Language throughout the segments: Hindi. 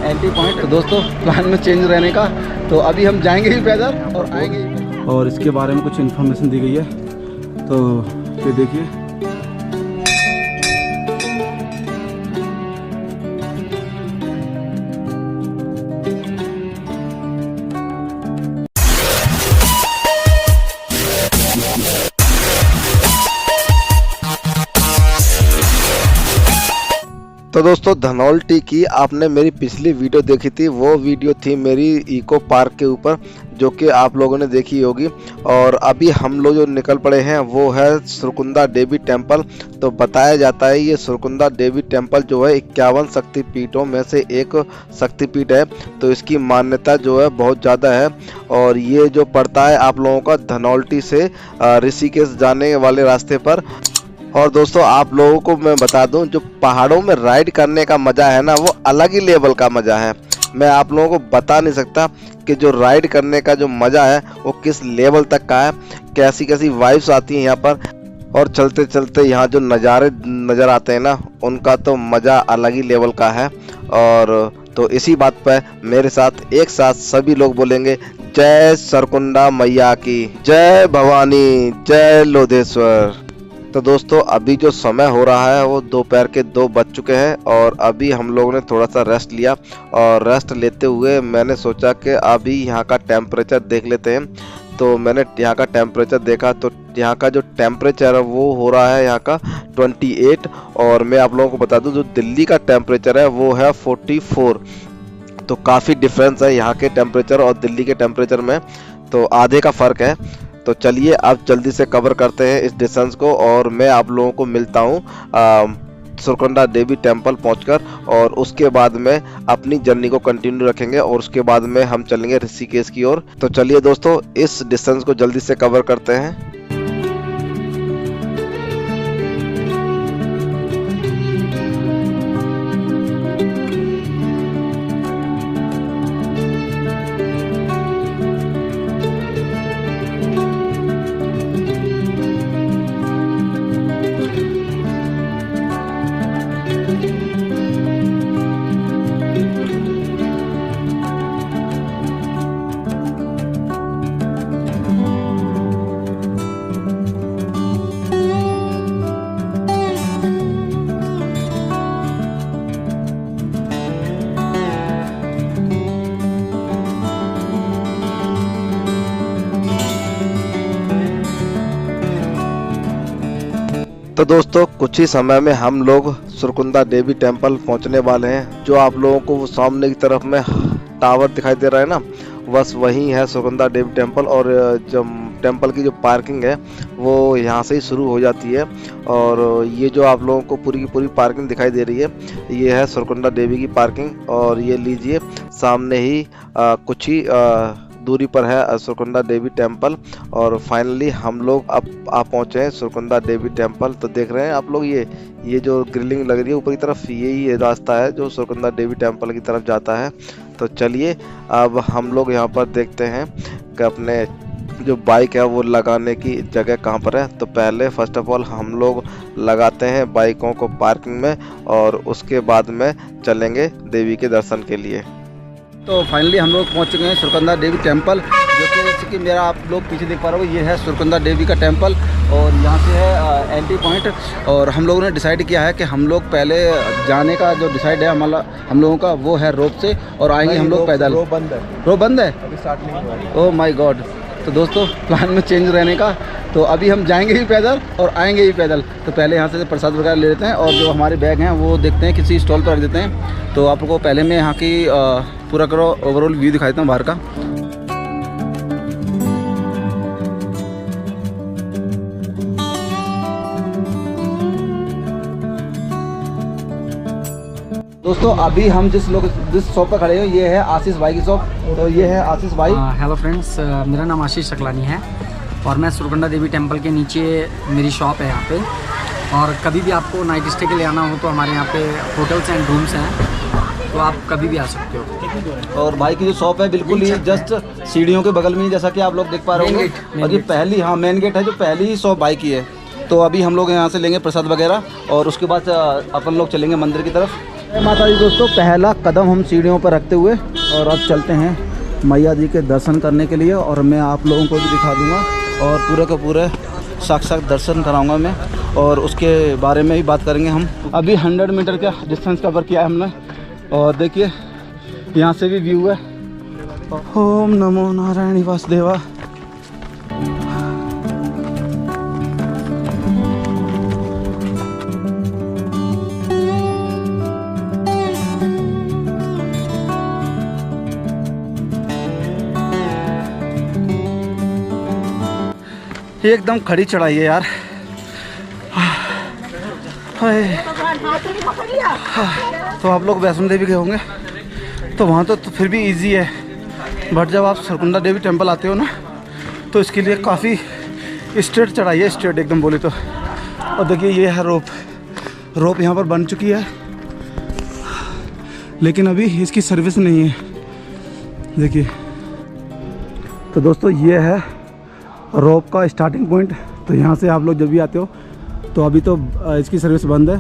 Entry point. तो दोस्तों प्लान में चेंज रहने का, तो अभी हम जाएंगे ही पैदल और आएंगे ही पैदल। और इसके बारे में कुछ इन्फॉर्मेशन दी गई है, तो ये देखिए। तो दोस्तों धनौल्टी की आपने मेरी पिछली वीडियो देखी थी, वो वीडियो थी मेरी इको पार्क के ऊपर, जो कि आप लोगों ने देखी होगी। और अभी हम लोग जो निकल पड़े हैं वो है सुरकुंडा देवी टेम्पल। तो बताया जाता है ये सुरकुंडा देवी टेम्पल जो है 51 शक्तिपीठों में से एक शक्तिपीठ है। तो इसकी मान्यता जो है बहुत ज़्यादा है। और ये जो पड़ता है आप लोगों का धनौल्टी से ऋषिकेश जाने वाले रास्ते पर। और दोस्तों आप लोगों को मैं बता दूं, जो पहाड़ों में राइड करने का मज़ा है ना, वो अलग ही लेवल का मज़ा है। मैं आप लोगों को बता नहीं सकता कि जो राइड करने का जो मज़ा है वो किस लेवल तक का है, कैसी कैसी वाइब्स आती हैं यहाँ पर। और चलते चलते यहाँ जो नज़ारे नज़र आते हैं ना, उनका तो मज़ा अलग ही लेवल का है। और तो इसी बात पर मेरे साथ एक साथ सभी लोग बोलेंगे, जय सुरकुंडा मैया की, जय भवानी, जय लोधेश्वर। तो दोस्तों अभी जो समय हो रहा है वो दोपहर के 2 बज चुके हैं। और अभी हम लोगों ने थोड़ा सा रेस्ट लिया, और रेस्ट लेते हुए मैंने सोचा कि अभी यहाँ का टेम्परेचर देख लेते हैं। तो मैंने यहाँ का टेम्परेचर देखा, तो यहाँ का जो टेम्परेचर है वो हो रहा है यहाँ का 28। और मैं आप लोगों को बता दूँ, जो दिल्ली का टेम्परेचर है वो है 44। तो काफ़ी डिफरेंस है यहाँ के टेम्परेचर और दिल्ली के टेम्परेचर में, तो आधे का फ़र्क है। तो चलिए अब जल्दी से कवर करते हैं इस डिस्टेंस को, और मैं आप लोगों को मिलता हूँ सुरकुंडा देवी टेम्पल पहुंचकर। और उसके बाद में अपनी जर्नी को कंटिन्यू रखेंगे, और उसके बाद में हम चलेंगे ऋषिकेश की ओर। तो चलिए दोस्तों इस डिस्टेंस को जल्दी से कवर करते हैं। तो दोस्तों कुछ ही समय में हम लोग सुरकुंडा देवी टेम्पल पहुंचने वाले हैं। जो आप लोगों को वो सामने की तरफ में टावर दिखाई दे रहा है ना, बस वही है सुरकुंडा देवी टेम्पल। और जो टेम्पल की जो पार्किंग है वो यहाँ से ही शुरू हो जाती है। और ये जो आप लोगों को पूरी की पूरी पार्किंग दिखाई दे रही है, ये है सुरकुंडा देवी की पार्किंग। और ये लीजिए सामने ही कुछ ही दूरी पर है सुरकुंडा देवी टेम्पल। और फाइनली हम लोग अब आप पहुँचे हैं सुरकुंडा देवी टेम्पल। तो देख रहे हैं आप लोग ये जो ग्रिलिंग लग रही है ऊपर की तरफ, यही रास्ता है जो सुरकुंडा देवी टेम्पल की तरफ जाता है। तो चलिए अब हम लोग यहाँ पर देखते हैं कि अपने जो बाइक है वो लगाने की जगह कहाँ पर है। तो पहले फर्स्ट ऑफ ऑल हम लोग लगाते हैं बाइकों को पार्किंग में, और उसके बाद में चलेंगे देवी के दर्शन के लिए। तो फाइनली हम लोग पहुंच चुके हैं सुरकुंडा देवी टेम्पल, जो कि जैसे कि मेरा आप लोग पीछे देख पा रहे हो, ये है सुरकुंडा देवी का टेम्पल। और यहाँ से है एंट्री पॉइंट। और हम लोगों ने डिसाइड किया है कि हम लोग पहले जाने का जो डिसाइड है हमारा हम लोगों का, वो है रोप से, और आएंगे हम लोग पैदल। रोप बंद है, रोप बंद है, अभी स्टार्ट नहीं हुआ है। Oh my God. तो दोस्तों प्लान में चेंज रहने का, तो अभी हम जाएंगे ही पैदल और आएंगे ही पैदल। तो पहले यहाँ से प्रसाद वगैरह ले लेते हैं, और जो हमारे बैग हैं वो देखते हैं किसी स्टॉल पर रख देते हैं। तो आप लोगों को पहले मैं यहाँ की पूरा करो ओवरऑल व्यू दिखा देता हूँ बाहर का। दोस्तों अभी हम जिस शॉप पर खड़े हैं ये है आशीष भाई की शॉप। तो ये है आशीष भाई। हेलो फ्रेंड्स, मेरा नाम आशीष सकलानी है और मैं सुरकुंडा देवी टेम्पल के नीचे मेरी शॉप है यहाँ पे। और कभी भी आपको नाइट स्टे के लिए आना हो तो हमारे यहाँ पे होटल्स एंड रूम्स हैं, तो आप कभी भी आ सकते हो। और भाई की जो शॉप है बिल्कुल ही जस्ट सीढ़ियों के बगल में ही, जैसा कि आप लोग देख पा रहे होंगे। और ये पहली मेन गेट है, जो पहली शॉप भाई की है। तो अभी हम लोग यहाँ से लेंगे प्रसाद वगैरह और उसके बाद अपन लोग चलेंगे मंदिर की तरफ। माता जी दोस्तों, पहला कदम हम सीढ़ियों पर रखते हुए और अब चलते हैं मैया जी के दर्शन करने के लिए। और मैं आप लोगों को भी दिखा दूंगा और पूरे का पूरे साक्षात दर्शन कराऊंगा मैं, और उसके बारे में ही बात करेंगे हम। अभी 100 मीटर का डिस्टेंस कवर किया है हमने, और देखिए यहाँ से भी व्यू है। ओम नमो नारायण वासुदेवा। ये एकदम खड़ी चढ़ाई है यार। तो आप लोग वैष्णो देवी गए होंगे तो वहाँ तो फिर भी इजी है, बट जब आप सुरकुंडा देवी टेम्पल आते हो ना तो इसके लिए काफ़ी स्ट्रेट चढ़ाई है, स्ट्रेट एकदम बोले तो। और देखिए ये है रोप यहाँ पर बन चुकी है, लेकिन अभी इसकी सर्विस नहीं है। देखिए तो दोस्तों ये है रोप का स्टार्टिंग पॉइंट। तो यहाँ से आप लोग जब भी आते हो तो अभी तो इसकी सर्विस बंद है,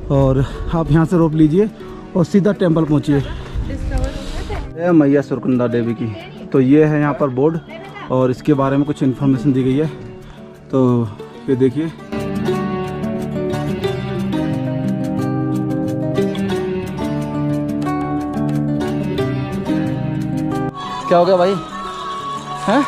और आप यहाँ से रोप लीजिए और सीधा टेंपल पहुँचिए। यह मैया सुरकुंडा देवी की, तो ये है यहाँ पर बोर्ड और इसके बारे में कुछ इन्फॉर्मेशन दी गई है। तो ये देखिए क्या हो गया भाई हैं?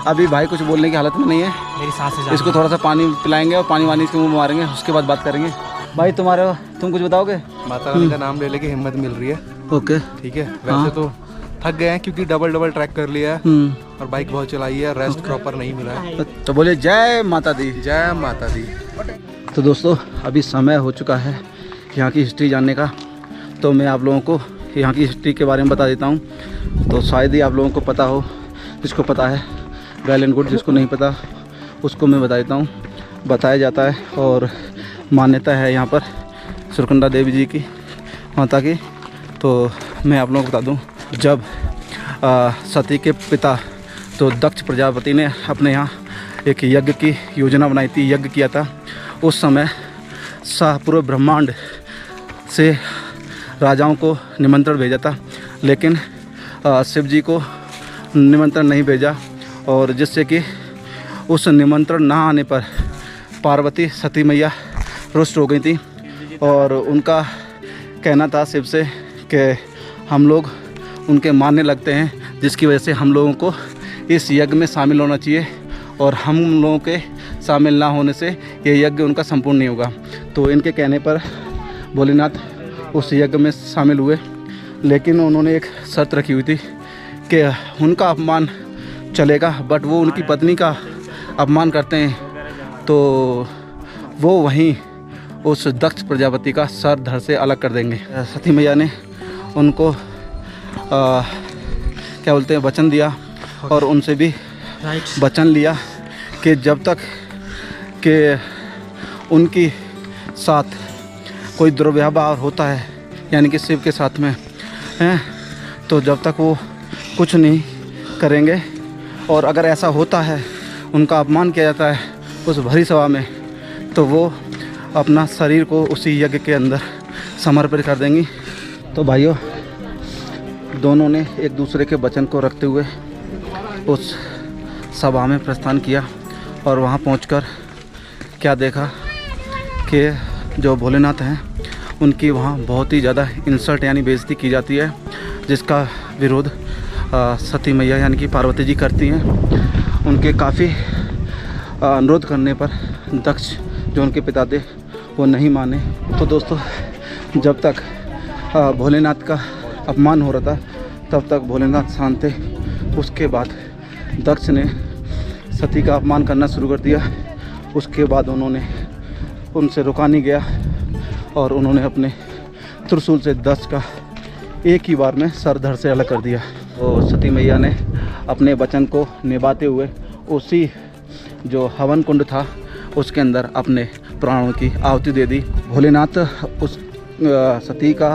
अभी भाई कुछ बोलने की हालत में नहीं है, मेरी सांसें इसको थोड़ा सा पानी पिलाएंगे और पानी वानी इसके मुंह में मारेंगे, उसके बाद बात करेंगे। भाई तुम कुछ बताओगे? माता रानी का नाम ले के हिम्मत मिल रही है। ओके ठीक है, वैसे तो थक गए हैं क्योंकि डबल ट्रैक कर लिया है और बाइक बहुत चलाई है, रेस्ट प्रॉपर नहीं मिला है। तो बोलिए जय माता दी। जय माता दी। तो दोस्तों अभी समय हो चुका है यहाँ की हिस्ट्री जानने का, तो मैं आप लोगों को यहाँ की हिस्ट्री के बारे में बता देता हूँ। तो शायद ही आप लोगों को पता हो, जिसको पता है वेल एंड गुड, जिसको नहीं पता उसको मैं बता देता हूँ। बताया जाता है और मान्यता है यहाँ पर सुरकुंडा देवी जी की, माता की। तो मैं आप लोगों को बता दूँ, जब सती के पिता तो दक्ष प्रजापति ने अपने यहाँ एक यज्ञ की योजना बनाई थी, यज्ञ किया था। उस समय पूरे ब्रह्मांड से राजाओं को निमंत्रण भेजा था, लेकिन शिव जी को निमंत्रण नहीं भेजा, और जिससे कि उस निमंत्रण ना आने पर पार्वती सती मैया रुष्ट हो गई थी। और उनका कहना था शिव से कि हम लोग उनके मानने लगते हैं, जिसकी वजह से हम लोगों को इस यज्ञ में शामिल होना चाहिए, और हम लोगों के शामिल ना होने से ये यज्ञ उनका संपूर्ण नहीं होगा। तो इनके कहने पर भोलेनाथ उस यज्ञ में शामिल हुए, लेकिन उन्होंने एक शर्त रखी हुई थी कि उनका अपमान चलेगा, बट वो उनकी पत्नी का अपमान करते हैं तो वो वहीं उस दक्ष प्रजापति का सर धड़ से अलग कर देंगे। सती मैया ने उनको क्या बोलते हैं वचन दिया, और उनसे भी वचन लिया कि जब तक कि उनकी साथ कोई दुर्व्यवहार होता है, यानी कि शिव के साथ में हैं, तो जब तक वो कुछ नहीं करेंगे। और अगर ऐसा होता है, उनका अपमान किया जाता है उस भरी सभा में, तो वो अपना शरीर को उसी यज्ञ के अंदर समर्पित कर देंगी। तो भाइयों, दोनों ने एक दूसरे के वचन को रखते हुए उस सभा में प्रस्थान किया, और वहाँ पहुंचकर क्या देखा कि जो भोलेनाथ हैं उनकी वहाँ बहुत ही ज़्यादा इंसल्ट यानी बेइज्जती की जाती है, जिसका विरोध सती मैया यानी कि पार्वती जी करती हैं। उनके काफ़ी अनुरोध करने पर दक्ष जो उनके पिता थे वो नहीं माने। तो दोस्तों, जब तक भोलेनाथ का अपमान हो रहा था तब तक भोलेनाथ शांत थे। उसके बाद दक्ष ने सती का अपमान करना शुरू कर दिया। उसके बाद उन्होंने उनसे रुका नहीं गया, और उन्होंने अपने त्रिशूल से दक्ष का एक ही बार में सर धड़ से अलग कर दिया। तो सती मैया ने अपने वचन को निभाते हुए उसी जो हवन कुंड था उसके अंदर अपने प्राणों की आहुति दे दी। भोलेनाथ उस सती का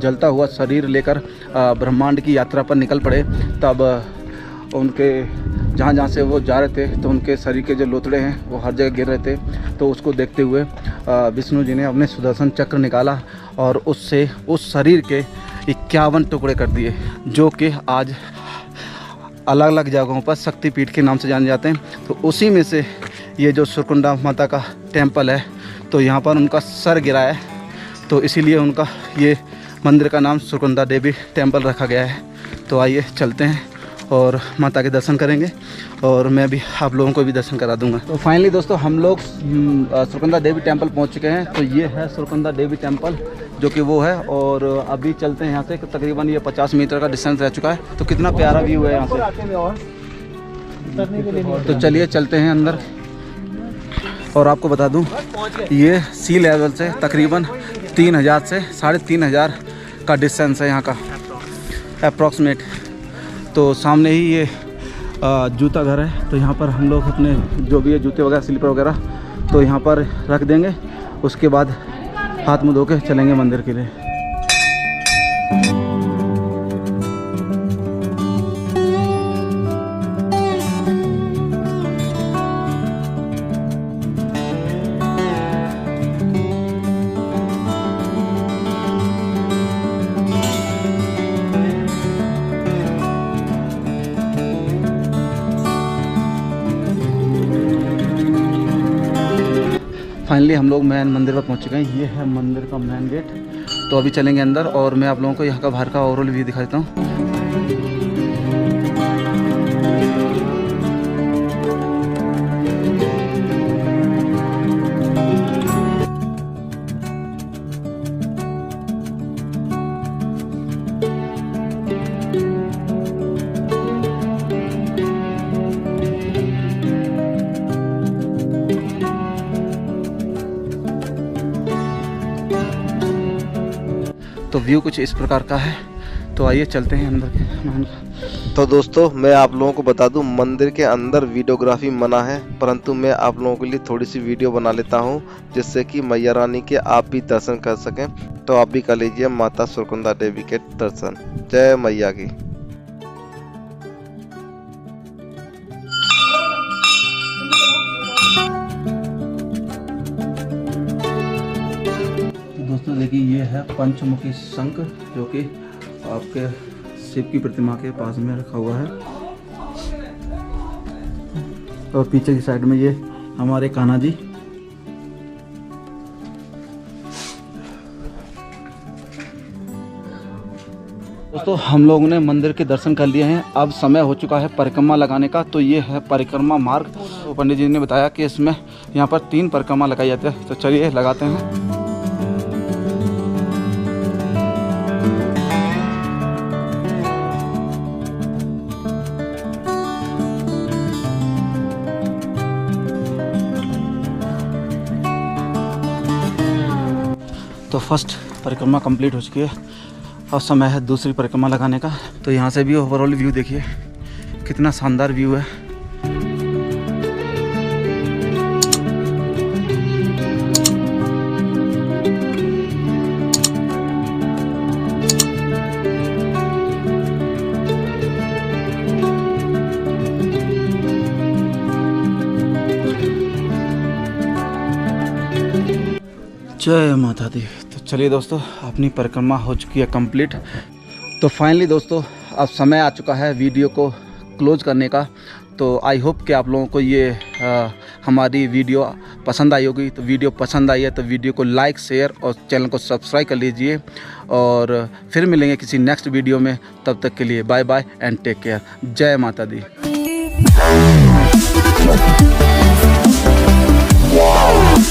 जलता हुआ शरीर लेकर ब्रह्मांड की यात्रा पर निकल पड़े। तब उनके जहाँ जहाँ से वो जा रहे थे तो उनके शरीर के जो लोथड़े हैं वो हर जगह गिर रहे थे। तो उसको देखते हुए विष्णु जी ने अपने सुदर्शन चक्र निकाला और उससे उस शरीर के 51 टुकड़े कर दिए, जो कि आज अलग अलग जगहों पर शक्तिपीठ के नाम से जाने जाते हैं। तो उसी में से ये जो सुरकुंडा माता का टेम्पल है, तो यहाँ पर उनका सर गिरा है, तो इसीलिए उनका ये मंदिर का नाम सुरकुंडा देवी टेम्पल रखा गया है। तो आइए चलते हैं और माता के दर्शन करेंगे और मैं भी आप लोगों को भी दर्शन करा दूंगा। तो फाइनली दोस्तों हम लोग सुरकुंडा देवी टेम्पल पहुंच चुके हैं। तो ये है सुरकुंडा देवी टेम्पल, जो कि वो है, और अभी चलते हैं यहाँ से। तकरीबन ये 50 मीटर का डिस्टेंस रह चुका है। तो कितना प्यारा व्यू है यहाँ से। तो चलिए चलते हैं अंदर। और आपको बता दूँ, ये सी लेवल से तकरीबन 3000 से 3500 का डिस्टेंस है यहाँ का अप्रॉक्सीमेट। तो सामने ही ये जूता घर है। तो यहाँ पर हम लोग अपने जो भी है जूते वगैरह, स्लीपर वगैरह, तो यहाँ पर रख देंगे। उसके बाद हाथ मुँह धो के चलेंगे मंदिर के लिए। फाइनली हम लोग मैन मंदिर पर पहुंच चुके हैं। ये है मंदिर का मैन गेट। तो अभी चलेंगे अंदर और मैं आप लोगों को यहाँ का बाहर का ओवरऑल व्यू दिखा देता हूँ। तो व्यू कुछ इस प्रकार का है। तो आइए चलते हैं अंदर के। तो दोस्तों मैं आप लोगों को बता दूं, मंदिर के अंदर वीडियोग्राफी मना है, परंतु मैं आप लोगों के लिए थोड़ी सी वीडियो बना लेता हूं, जिससे कि मैया रानी के आप भी दर्शन कर सकें। तो आप भी कर लीजिए माता सुरकुंडा देवी के दर्शन। जय मैया की। दोस्तों देखिए, ये है पंचमुखी शंख, जो कि आपके शिव की प्रतिमा के पास में रखा हुआ है। और पीछे की साइड में ये हमारे कान्हा जी। दोस्तों हम लोगों ने मंदिर के दर्शन कर लिए हैं। अब समय हो चुका है परिक्रमा लगाने का। तो ये है परिक्रमा मार्ग। तो पंडित जी ने बताया कि इसमें यहाँ पर 3 परिक्रमा लगाई जाती है। तो चलिए लगाते हैं। तो फर्स्ट परिक्रमा कंप्लीट हो चुकी है। अब समय है दूसरी परिक्रमा लगाने का। तो यहाँ से भी ओवरऑल व्यू देखिए, कितना शानदार व्यू है। जय माता दी। तो चलिए दोस्तों, अपनी परिक्रमा हो चुकी है कंप्लीट। तो फाइनली दोस्तों अब समय आ चुका है वीडियो को क्लोज करने का। तो आई होप कि आप लोगों को ये हमारी वीडियो पसंद आई होगी। तो वीडियो पसंद आई है तो वीडियो को लाइक, शेयर और चैनल को सब्सक्राइब कर लीजिए। और फिर मिलेंगे किसी नेक्स्ट वीडियो में। तब तक के लिए bye bye and take care. जय माता दी। Wow.